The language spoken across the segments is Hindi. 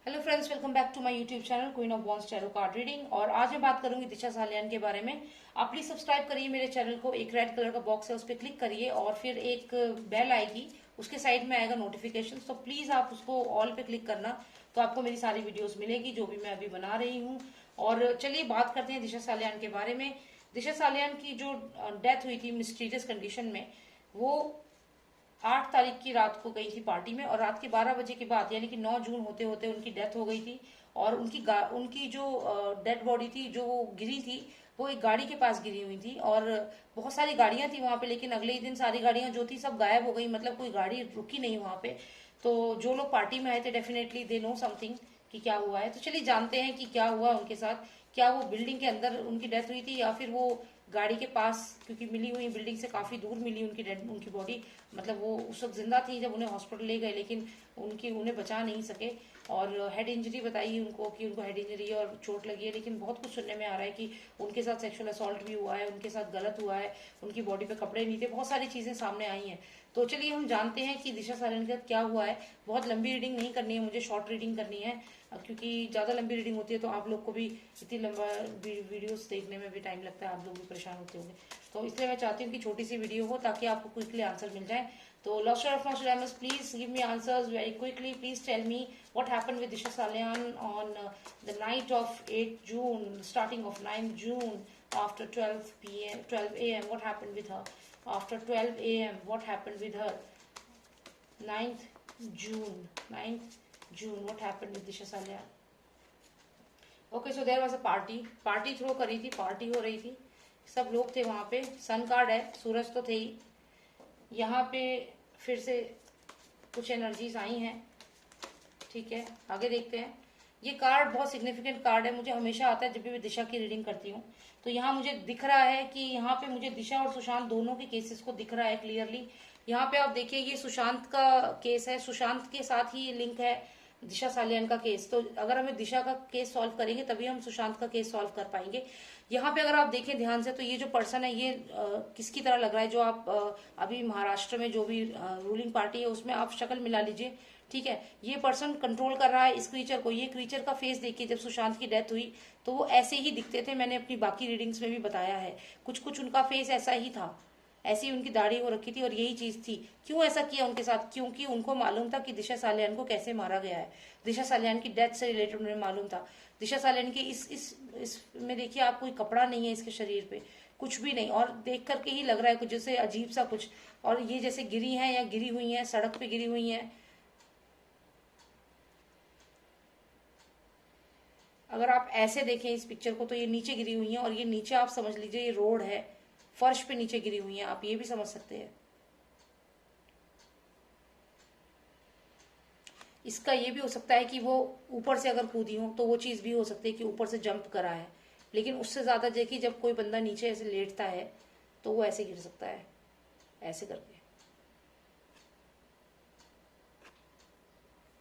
Hello friends, welcome back to my YouTube channel queen of wands tarot card reading. और आज मैं बात करूंगी दिशा सालियान के बारे में। आप प्लीज सब्सक्राइब करिए मेरे चैनल को। एक रेड कलर का बॉक्स है, उस पर क्लिक करिए और फिर एक बेल आएगी, उसके साइड में आएगा नोटिफिकेशन। तो प्लीज आप उसको ऑल पे क्लिक करना, तो आपको मेरी सारी वीडियोस मिलेगी जो भी मैं अभी बना रही हूँ। और चलिए बात करते हैं दिशा सालियान के बारे में। दिशा सालियान की जो डेथ हुई थी मिस्टीरियस कंडीशन में, वो 8 तारीख की रात को गई थी पार्टी में, और रात के 12 बजे के बाद यानी कि 9 जून होते होते उनकी डेथ हो गई थी। और उनकी जो डेड बॉडी थी, जो वो गिरी थी, वो एक गाड़ी के पास गिरी हुई थी। और बहुत सारी गाड़ियां थी वहां पे, लेकिन अगले ही दिन सारी गाड़ियां जो थी सब गायब हो गई, मतलब कोई गाड़ी रुकी नहीं वहां पे। तो जो लोग पार्टी में आए थे डेफिनेटली दे नो समथिंग कि क्या हुआ है। तो चलिए जानते हैं कि क्या हुआ उनके साथ। क्या वो बिल्डिंग के अंदर उनकी डेथ हुई थी, या फिर वो गाड़ी के पास, क्योंकि मिली हुई बिल्डिंग से काफी दूर मिली उनकी बॉडी। मतलब वो उस वक्त जिंदा थी जब उन्हें हॉस्पिटल ले गए, लेकिन उन्हें बचा नहीं सके। और हेड इंजरी बताई उनको कि उनको हेड इंजरी और चोट लगी है, लेकिन बहुत कुछ सुनने में आ रहा है कि उनके साथ सेक्सुअल असॉल्ट भी हुआ है, उनके साथ गलत हुआ है, उनकी बॉडी पे कपड़े नहीं थे, बहुत सारी चीजें सामने आई हैं। तो चलिए हम जानते हैं कि दिशा सालियान के साथ क्या हुआ है। बहुत लंबी रीडिंग नहीं करनी है मुझे, शॉर्ट रीडिंग करनी है, क्योंकि ज्यादा लंबी रीडिंग होती है तो आप लोग को भी इतनी लंबा वीडियोस देखने में भी टाइम लगता है, आप लोग भी परेशान होते होंगे। तो इसलिए मैं चाहती हूँ कि छोटी सी वीडियो हो ताकि आपको क्विकली आंसर मिल जाए। तो लॉस्टर of Nostradamus, please give me answers very quickly. Please tell me what happened with Disha Salyan on the night of 8 June, starting of 9th June, after 12 a.m. What happened with her? After 12 a.m. What happened with her? 9th June. 9th June. What happened with Disha Salyan? Okay, so there was a party throw करी थी, पार्टी हो रही थी, सब लोग थे वहां पे। सन कार्ड है, सूरज तो थे ही यहाँ पे। फिर से कुछ एनर्जीज आई हैं, ठीक है, आगे देखते हैं। ये कार्ड बहुत सिग्निफिकेंट कार्ड है, मुझे हमेशा आता है जब भी मैं दिशा की रीडिंग करती हूँ। तो यहाँ मुझे दिख रहा है कि यहाँ पे मुझे दिशा और सुशांत दोनों के केसेस को दिख रहा है क्लियरली। यहाँ पे आप देखिए, ये सुशांत का केस है, सुशांत के साथ ही लिंक है दिशा सालियान का केस। तो अगर हमें दिशा का केस सॉल्व करेंगे तभी हम सुशांत का केस सॉल्व कर पाएंगे। यहाँ पे अगर आप देखें ध्यान से, तो ये जो पर्सन है ये किसकी तरह लग रहा है, जो आप अभी महाराष्ट्र में जो भी रूलिंग पार्टी है उसमें आप शक्ल मिला लीजिए, ठीक है। ये पर्सन कंट्रोल कर रहा है इस क्रीचर को। ये क्रीचर का फेस देखिए, जब सुशांत की डेथ हुई तो वो ऐसे ही दिखते थे, मैंने अपनी बाकी रीडिंग्स में भी बताया है। कुछ कुछ उनका फेस ऐसा ही था, ऐसी उनकी दाढ़ी हो रखी थी और यही चीज थी। क्यों ऐसा किया उनके साथ? क्योंकि उनको मालूम था कि दिशा सालियान को कैसे मारा गया है। दिशा सालियान की डेथ से रिलेटेड उन्हें मालूम था। दिशा सालियान की इस में देखिए आप, कोई कपड़ा नहीं है इसके शरीर पे, कुछ भी नहीं, और देख करके ही लग रहा है कुछ जैसे अजीब सा कुछ। और ये जैसे गिरी हैं या गिरी हुई हैं, सड़क पे गिरी हुई हैं। अगर आप ऐसे देखें इस पिक्चर को तो ये नीचे गिरी हुई हैं, और ये नीचे आप समझ लीजिए ये रोड है, फर्श पे नीचे गिरी हुई हैं, आप ये भी समझ सकते हैं। इसका ये भी हो सकता है कि वो ऊपर से अगर कूदी हो तो वो चीज भी हो सकती है कि ऊपर से जंप करा है। लेकिन उससे ज्यादा देखिए, जब कोई बंदा नीचे ऐसे लेटता है तो वो ऐसे गिर सकता है, ऐसे करके।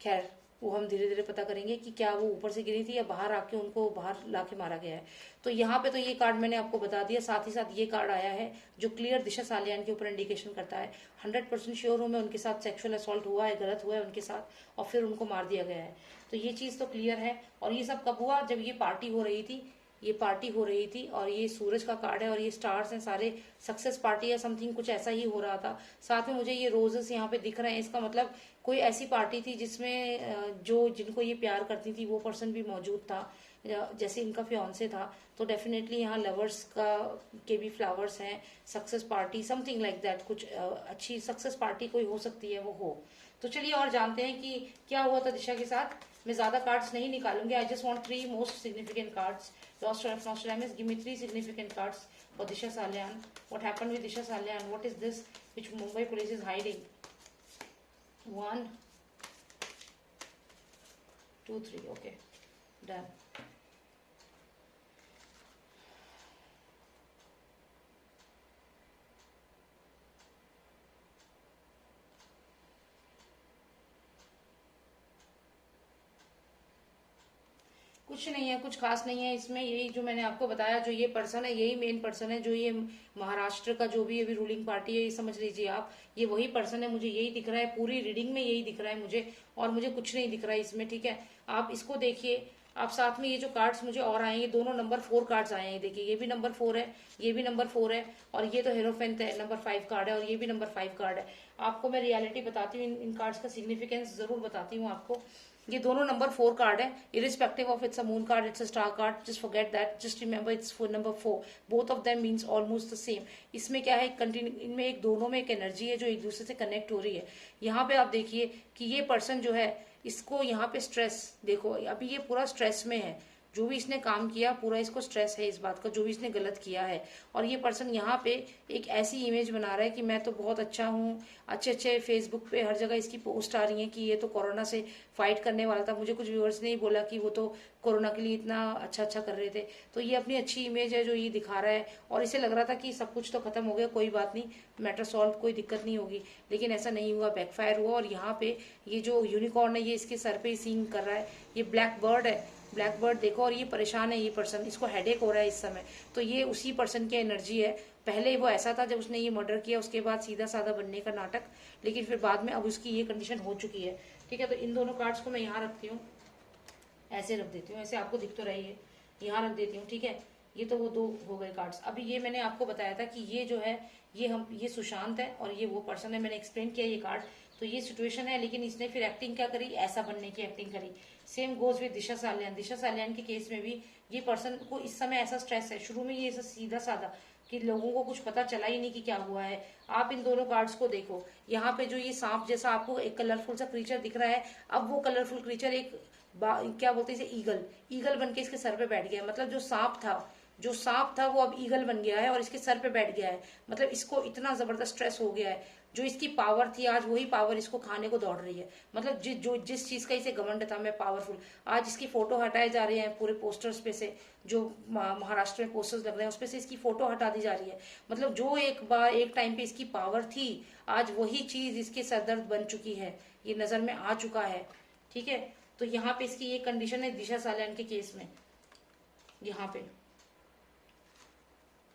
खैर, वो हम धीरे धीरे पता करेंगे कि क्या वो ऊपर से गिरी थी या बाहर आके उनको बाहर लाके मारा गया है। तो यहाँ पे तो ये कार्ड मैंने आपको बता दिया, साथ ही साथ ये कार्ड आया है जो क्लियर दिशा सालियान के ऊपर इंडिकेशन करता है। 100% श्योर हूँ मैं, उनके साथ सेक्सुअल असॉल्ट हुआ है, गलत हुआ है उनके साथ, और फिर उनको मार दिया गया है। तो ये चीज तो क्लियर है। और ये सब कब हुआ? जब ये पार्टी हो रही थी, ये पार्टी हो रही थी, और ये सूरज का कार्ड है और ये स्टार्स हैं सारे। सक्सेस पार्टी या समथिंग कुछ ऐसा ही हो रहा था। साथ में मुझे ये रोजेस यहाँ पे दिख रहे हैं, इसका मतलब कोई ऐसी पार्टी थी जिसमें जो जिनको ये प्यार करती थी वो पर्सन भी मौजूद था, जैसे इनका फियांसे था। तो डेफिनेटली यहाँ लवर्स का के भी फ्लावर्स हैं। Success party something like that, कुछ अच्छी सक्सेस पार्टी कोई हो सकती है, वो हो। तो चलिए और जानते हैं कि क्या हुआ था दिशा के साथ। मैं ज्यादा कार्ड्स नहीं निकालूंगी, I just want 3 most significant cards. Lost of Nostradamus, give me 3 significant cards for Disha Salyan. What happened with Disha Salyan? What is this which Mumbai police is hiding? 1, 2, 3. Okay, done. कुछ नहीं है, कुछ खास नहीं है इसमें। यही जो मैंने आपको बताया, जो ये पर्सन है यही मेन पर्सन है, जो ये महाराष्ट्र का जो भी अभी रूलिंग पार्टी है, ये समझ लीजिए आप, ये वही पर्सन है। मुझे यही दिख रहा है, पूरी रीडिंग में यही दिख रहा है मुझे। और मुझे कुछ नहीं दिख रहा है इसमें, ठीक है। आप इसको देखिए, आप साथ में ये जो कार्ड्स मुझे और आए हैं, ये दोनों नंबर 4 कार्ड्स आए हैं, देखिए ये भी नंबर 4 है, ये भी नंबर 4 है, और ये तो हीरोफेंट है, नंबर 5 कार्ड है, और ये भी नंबर 5 कार्ड है। आपको मैं रियलिटी बताती हूँ, इन कार्ड्स का सिग्निफिकेंस जरूर बताती हूँ आपको। ये दोनों नंबर 4 कार्ड है, irrespective of it's a moon card, it's a star card, just forget that, just remember it's for number 4, both of them means almost the same. इसमें क्या है, कंटिन्यू, इनमें एक दोनों में एक एनर्जी है जो एक दूसरे से कनेक्ट हो रही है। यहाँ पे आप देखिए कि ये पर्सन जो है, इसको यहाँ पे स्ट्रेस, देखो अभी ये पूरा स्ट्रेस में है, जो भी इसने काम किया पूरा इसको स्ट्रेस है इस बात का, जो भी इसने गलत किया है। और ये पर्सन यहाँ पे एक ऐसी इमेज बना रहा है कि मैं तो बहुत अच्छा हूँ, अच्छे अच्छे फेसबुक पे हर जगह इसकी पोस्ट आ रही है कि ये तो कोरोना से फाइट करने वाला था। मुझे कुछ व्यूअर्स ने ही बोला कि वो तो कोरोना के लिए इतना अच्छा अच्छा कर रहे थे। तो ये अपनी अच्छी इमेज है जो ये दिखा रहा है, और इसे लग रहा था कि सब कुछ तो खत्म हो गया, कोई बात नहीं, मैटर सॉल्व, कोई दिक्कत नहीं होगी। लेकिन ऐसा नहीं हुआ, बैकफायर हुआ। और यहाँ पे ये जो यूनिकॉर्न है ये इसके सर पे सीन कर रहा है, ये ब्लैक बर्ड है, ब्लैक बर्ड देखो, और ये परेशान है, ये पर्सन, इसको हेडेक हो रहा है इस समय। तो ये उसी पर्सन की एनर्जी है। पहले वो ऐसा था जब उसने ये मर्डर किया, उसके बाद सीधा साधा बनने का नाटक, लेकिन फिर बाद में अब उसकी ये कंडीशन हो चुकी है, ठीक है। तो इन दोनों कार्ड्स को मैं यहाँ रखती हूँ, ऐसे रख देती हूँ, ऐसे आपको दिख तो रही है, यहाँ रख देती हूँ, ठीक है। ये तो वो दो हो गए कार्ड्स। अभी ये मैंने आपको बताया था कि ये जो है, ये सुशांत है और ये वो पर्सन है, मैंने एक्सप्लेन किया ये कार्ड। तो ये सिचुएशन है, लेकिन इसने फिर एक्टिंग क्या करी, ऐसा बनने की एक्टिंग करी। सेम गोज विद दिशा सालियान। दिशा सालियान के केस में भी ये पर्सन को इस समय ऐसा स्ट्रेस है, शुरू में ये ऐसा सीधा साधा कि लोगों को कुछ पता चला ही नहीं कि क्या हुआ है। आप इन दोनों कार्ड्स को देखो, यहाँ पे जो ये सांप जैसा आपको एक कलरफुल सा क्रीचर दिख रहा है, अब वो कलरफुल क्रीचर एक क्या बोलते हैं इसे, ईगल, ईगल बन के इसके सर पे बैठ गया। मतलब जो सांप था वो अब ईगल बन गया है और इसके सर पे बैठ गया है। मतलब इसको इतना जबरदस्त स्ट्रेस हो गया है, जो इसकी पावर थी आज वही पावर इसको खाने को दौड़ रही है। मतलब जिस चीज का इसे घमंड था, मैं पावरफुल, आज इसकी फोटो हटाए जा रहे हैं पूरे पोस्टर्स पे से, जो महाराष्ट्र में पोस्टर्स लग रहे हैं उस पे से इसकी फोटो हटा दी जा रही है। मतलब जो एक बार एक टाइम पे इसकी पावर थी, आज वही चीज इसके सरदर्द बन चुकी है, ये नजर में आ चुका है, ठीक है। तो यहाँ पे इसकी ये कंडीशन है दिशा सालियान के केस में। यहाँ पे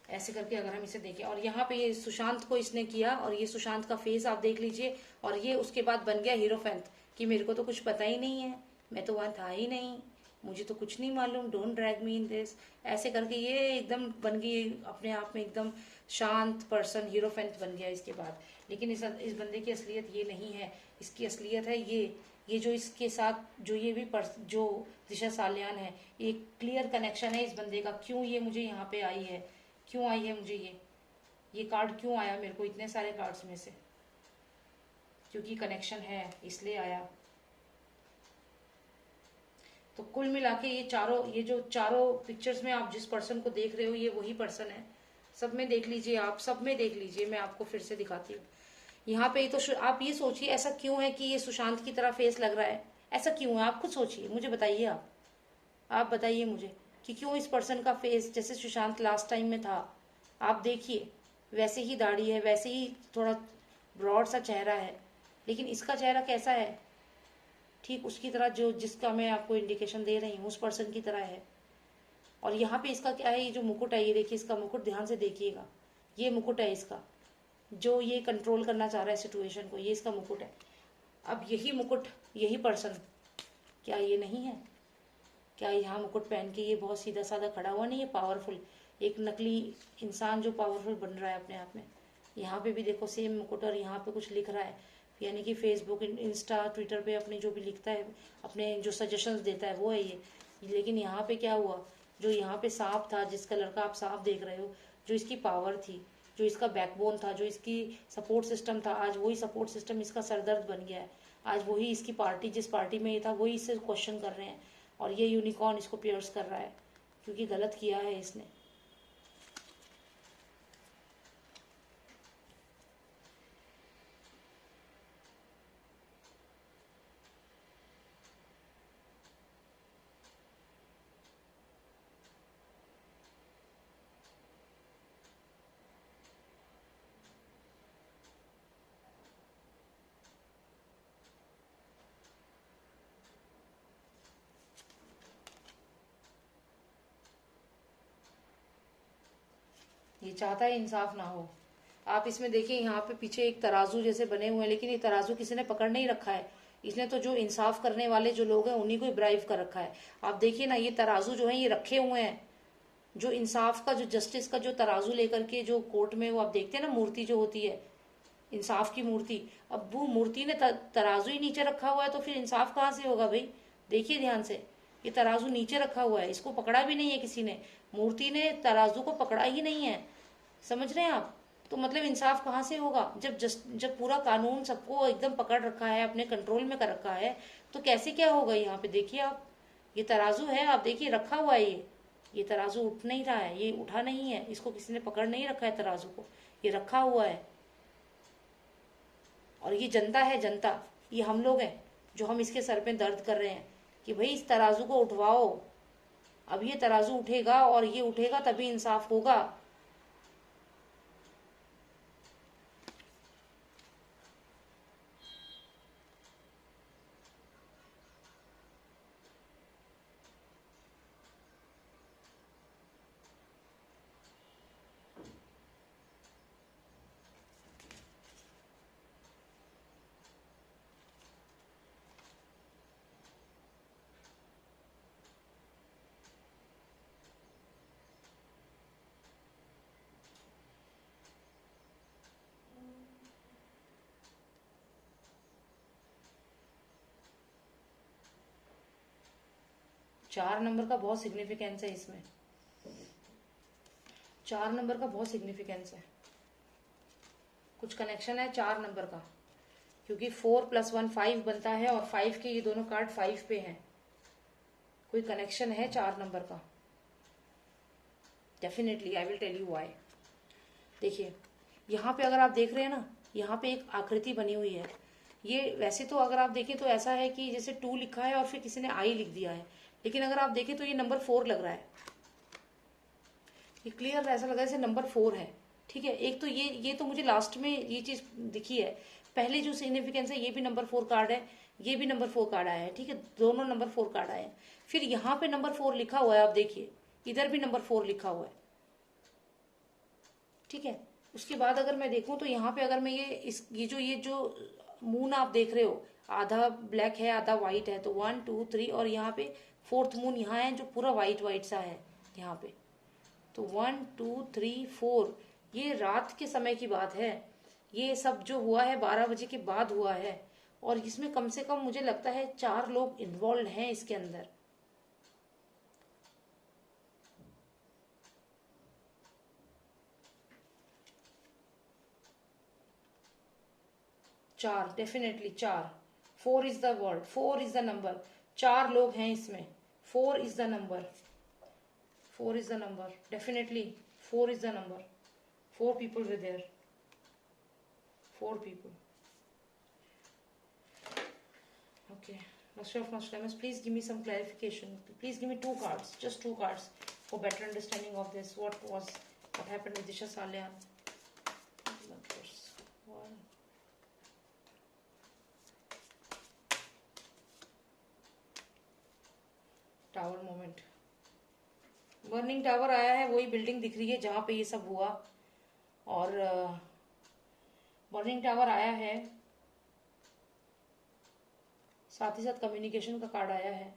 ऐसे करके अगर हम इसे देखें, और यहाँ पे ये सुशांत को इसने किया, और ये सुशांत का फेस आप देख लीजिए, और ये उसके बाद बन गया हीरोफेंट कि मेरे को तो कुछ पता ही नहीं है, मैं तो वहां था ही नहीं, मुझे तो कुछ नहीं मालूम, don't drag me in this. ऐसे करके ये एकदम बन गई अपने आप में एकदम शांत पर्सन, हीरोफेंट बन गया इसके बाद। लेकिन इस बंदे की असलियत ये नहीं है, इसकी असलियत है ये जो इसके साथ जो ये भी जो दिशा सालियान है, ये क्लियर कनेक्शन है इस बंदे का। क्यों ये मुझे यहाँ पे आई है, क्यों आई है मुझे ये कार्ड क्यों आया मेरे को इतने सारे कार्ड्स में से, क्योंकि कनेक्शन है इसलिए आया। तो कुल मिला के ये जो चारों पिक्चर्स में आप जिस पर्सन को देख रहे हो, ये वही पर्सन है। सब में देख लीजिए, आप सब में देख लीजिए, मैं आपको फिर से दिखाती हूँ। यहाँ पे तो आप ये सोचिए ऐसा क्यों है कि ये सुशांत की तरह फेस लग रहा है, ऐसा क्यों है, आप खुद सोचिए, मुझे बताइए, आप बताइए मुझे कि क्यों इस पर्सन का फेस जैसे सुशांत लास्ट टाइम में था, आप देखिए वैसे ही दाढ़ी है, वैसे ही थोड़ा ब्रॉड सा चेहरा है, लेकिन इसका चेहरा कैसा है, ठीक उसकी तरह जो जिसका मैं आपको इंडिकेशन दे रही हूँ उस पर्सन की तरह है। और यहाँ पे इसका क्या है, ये जो मुकुट है, ये देखिए इसका मुकुट, ध्यान से देखिएगा, ये मुकुट है इसका, जो ये कंट्रोल करना चाह रहा है सिचुएशन को, ये इसका मुकुट है। अब यही मुकुट, यही पर्सन, क्या ये नहीं है, क्या यहाँ मुकुट पहन के ये बहुत सीधा साधा खड़ा हुआ नहीं है, पावरफुल, एक नकली इंसान जो पावरफुल बन रहा है अपने आप में। यहाँ पे भी देखो सेम मुकुट, और यहाँ पे कुछ लिख रहा है, यानी कि फेसबुक, इंस्टा, ट्विटर पे अपने जो भी लिखता है, अपने जो सजेशंस देता है वो है ये। लेकिन यहाँ पे क्या हुआ, जो यहाँ पे सांप था, जिस कलर का आप सांप देख रहे हो, जो इसकी पावर थी, जो इसका बैकबोन था, जो इसकी सपोर्ट सिस्टम था, आज वही सपोर्ट सिस्टम इसका सरदर्द बन गया है। आज वही इसकी पार्टी, जिस पार्टी में ये था, वही इससे क्वेश्चन कर रहे हैं, और ये यूनिकॉर्न इसको पियर्स कर रहा है क्योंकि गलत किया है इसने। ये चाहता है इंसाफ ना हो। आप इसमें देखिए, यहाँ पे पीछे एक तराजू जैसे बने हुए हैं, लेकिन ये तराजू किसी ने पकड़ नहीं रखा है, इसने तो जो इंसाफ करने वाले जो लोग हैं उन्हीं को ही ब्राइव कर रखा है। आप देखिए ना, ये तराजू जो है ये रखे हुए हैं, जो इंसाफ का, जो जस्टिस का जो तराजू लेकर के जो कोर्ट में वो आप देखते हैं ना, मूर्ति जो होती है इंसाफ की मूर्ति, अब वो मूर्ति ने तराजू ही नीचे रखा हुआ है तो फिर इंसाफ कहाँ से होगा भाई। देखिए ध्यान से, ये तराजू नीचे रखा हुआ है, इसको पकड़ा भी नहीं है किसी ने, मूर्ति ने तराजू को पकड़ा ही नहीं है। समझ रहे हैं आप? तो मतलब इंसाफ कहाँ से होगा जब पूरा कानून सबको एकदम पकड़ रखा है, अपने कंट्रोल में कर रखा है, तो कैसे क्या होगा। यहाँ पे देखिए आप, ये तराजू है, आप देखिए रखा हुआ है, ये तराजू उठ नहीं रहा है, ये उठा नहीं है, इसको किसी ने पकड़ नहीं रखा है तराजू को, ये रखा हुआ है। और ये जनता है, जनता, ये हम लोग हैं जो हम इसके सर पे दर्द कर रहे हैं कि भाई इस तराजू को उठवाओ। अब ये तराजू उठेगा और ये उठेगा तभी इंसाफ होगा। चार नंबर का बहुत सिग्निफिकेंस है इसमें, 4 नंबर का बहुत सिग्निफिकेंस है, कुछ कनेक्शन है 4 नंबर का, क्योंकि 4+1 5 बनता है और 5 के ये दोनों कार्ड 5 पे हैं, कोई कनेक्शन है 4 नंबर का। Definitely I will tell you why. देखिए यहाँ पे अगर आप देख रहे हैं ना, यहाँ पे एक आकृति बनी हुई है। ये वैसे तो अगर आप देखें तो ऐसा है कि जैसे 2 लिखा है और फिर किसी ने आई लिख दिया है, लेकिन अगर आप देखें तो ये नंबर 4 लग रहा है, ये क्लियर ऐसा लग रहा है जैसे नंबर 4 है। ठीक है, एक तो ये तो मुझे लास्ट में ये चीज दिखी है, पहले जो सिग्निफिकेंस है ये भी नंबर 4 कार्ड है, ये भी नंबर 4 कार्ड आया है। ठीक है, दोनों नंबर 4 कार्ड आए हैं। फिर यहाँ पे नंबर 4 लिखा हुआ है, आप देखिए इधर भी नंबर 4 लिखा हुआ है। ठीक है, उसके बाद अगर मैं देखूं तो यहाँ पे अगर मैं ये जो मून आप देख रहे हो, आधा ब्लैक है आधा व्हाइट है, तो 1 2 3 और यहाँ पे 4th मून यहाँ है जो पूरा व्हाइट व्हाइट सा है यहाँ पे। तो 1 2 3 4 ये रात के समय की बात है, ये सब जो हुआ है 12 बजे के बाद हुआ है, और इसमें कम से कम मुझे लगता है 4 लोग इन्वॉल्व हैं इसके अंदर। चार, definitely 4। 4 is the word, 4 is the number, 4 लोग हैं इसमें, 4 is the number, 4 is the number, definitely 4 is the number, 4 people were there, 4 people. Okay, Master of Nostradamus, please give me some clarification, please give me 2 cards, just 2 cards for better understanding of this. What happened with Disha Salyan? Tower moment, burning tower आया है, वही बिल्डिंग दिख रही है जहां पे ये सब हुआ, और बर्निंग टावर आया है, साथ ही साथ कम्युनिकेशन का कार्ड आया है।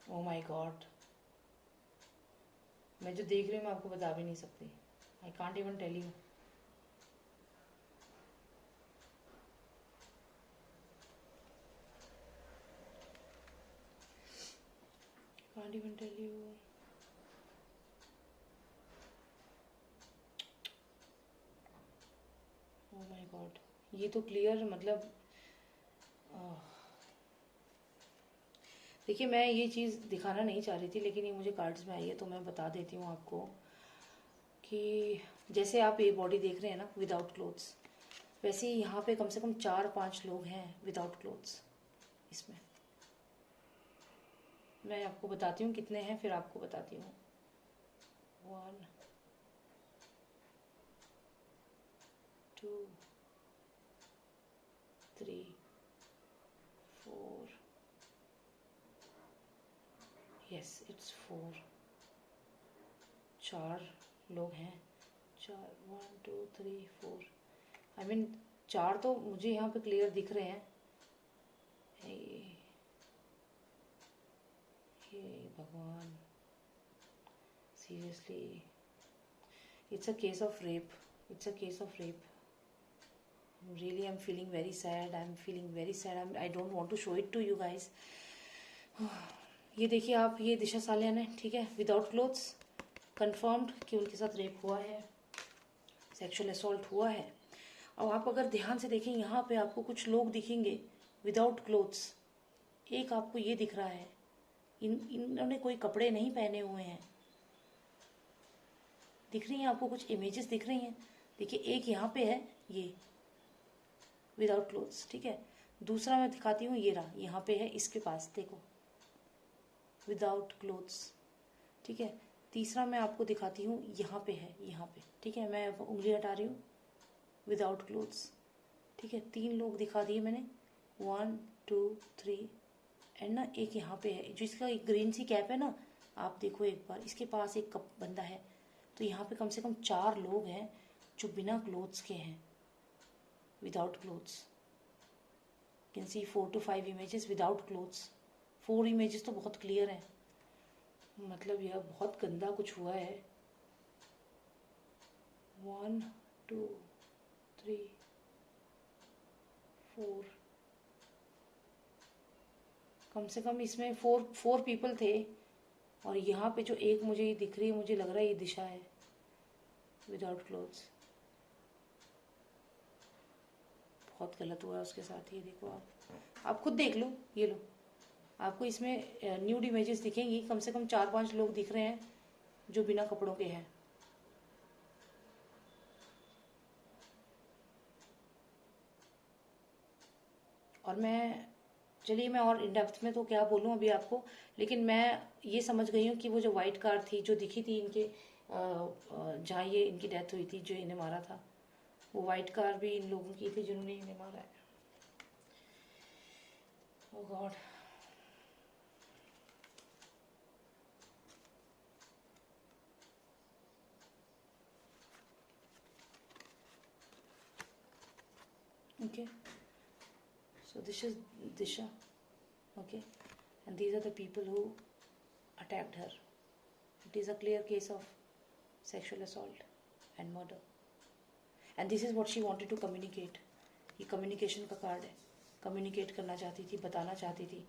ओ माय गॉड, मैं जो देख रही हूँ मैं आपको बता भी नहीं सकती, I can't even tell you. Can't even tell you. Oh my god, ये तो क्लियर मतलब देखिए मैं ये चीज़ दिखाना नहीं चाह रही थी, लेकिन ये मुझे कार्ड्स में आई है तो मैं बता देती हूँ आपको कि जैसे आप ये बॉडी देख रहे हैं ना विदाउट क्लोथ्स, वैसे ही यहाँ पे कम से कम 4-5 लोग हैं विदाउट क्लोथ्स इसमें। मैं आपको बताती हूँ कितने हैं, फिर आपको बताती हूँ। 1 2 3 4, यस इट्स 4, 4 लोग हैं, 4 1 2 3 4, आई मीन 4 तो मुझे यहाँ पे क्लियर दिख रहे हैं। हे भगवान, seriously it's a case of rape, it's a case of rape. Really I'm feeling very sad, I don't want to show it to you guys. ये देखिए आप, ये दिशा सालियान है, ठीक है, विदाउट क्लोथ्स, कंफर्म्ड कि उनके साथ रेप हुआ है, सेक्सुअल असॉल्ट हुआ है। और आप अगर ध्यान से देखें यहाँ पे आपको कुछ लोग दिखेंगे विदाउट क्लोथ्स। एक आपको ये दिख रहा है, इन्होंने कोई कपड़े नहीं पहने हुए हैं। दिख रही हैं आपको कुछ इमेजेस दिख रही हैं। देखिए एक यहाँ पे है ये विदाउट क्लोथ्स, ठीक है। दूसरा मैं दिखाती हूँ, ये रहा यहाँ पे है, इसके पास देखो विदाउट क्लोथ्स, ठीक है। तीसरा मैं आपको दिखाती हूँ, यहाँ पे है, यहाँ पे, ठीक है। मैं उंगली हटा रही हूँ, विदाउट क्लोथ्स, ठीक है। 3 लोग दिखा दिए मैंने, 1 2 3 एंड ना एक यहाँ पे है, जो इसका एक ग्रीन सी कैप है ना, आप देखो एक बार, इसके पास एक कप बंदा है। तो यहाँ पे कम से कम 4 लोग हैं जो बिना क्लोथ्स के हैं, without clothes. Can see 4 to 5 images without clothes. 4 images तो बहुत क्लियर हैं, मतलब यह बहुत गंदा कुछ हुआ है। 1 2 3 4, कम से कम इसमें 4 पीपल थे। और यहाँ पे जो एक मुझे ये दिख रही है, मुझे लग रहा है ये दिशा है, विदाउट क्लोथ्स। बहुत गलत हुआ है उसके साथ। ये देखो आप खुद देख लो, ये लो, आपको इसमें न्यूड इमेजेस दिखेंगी। कम से कम 4-5 लोग दिख रहे हैं जो बिना कपड़ों के हैं। और चलिए मैं और इन डेप्थ में तो क्या बोलूँ अभी आपको, लेकिन मैं ये समझ गई हूँ कि वो जो वाइट कार थी जो दिखी थी इनके, जहाँ ये इनकी डेथ हुई थी, जो इन्हें मारा था, वो वाइट कार भी इन लोगों की थी जिन्होंने इन्हें मारा है। ओह God. Okay, so this is Disha, okay, and these are the people who attacked her. It is a clear case of sexual assault and murder, and this is what she wanted to communicate. ये communication का कार्ड है, communicate करना चाहती थी, बताना चाहती थी।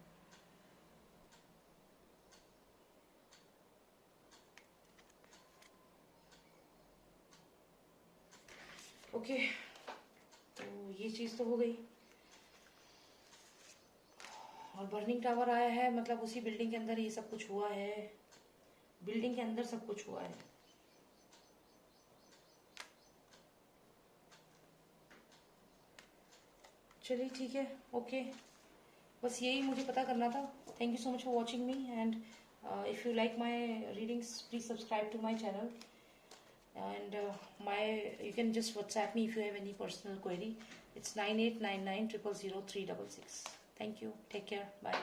ओके, तो ये चीज़ तो हो गई। और बर्निंग टावर आया है, मतलब उसी बिल्डिंग के अंदर ये सब कुछ हुआ है, बिल्डिंग के अंदर सब कुछ हुआ है। चलिए ठीक है, ओके, बस यही मुझे पता करना था। Thank you so much for watching me, and if you like my readings please subscribe to my channel, and you can just WhatsApp me if you have any personal query. It's 9899 000 366. Thank you. Take care. Bye.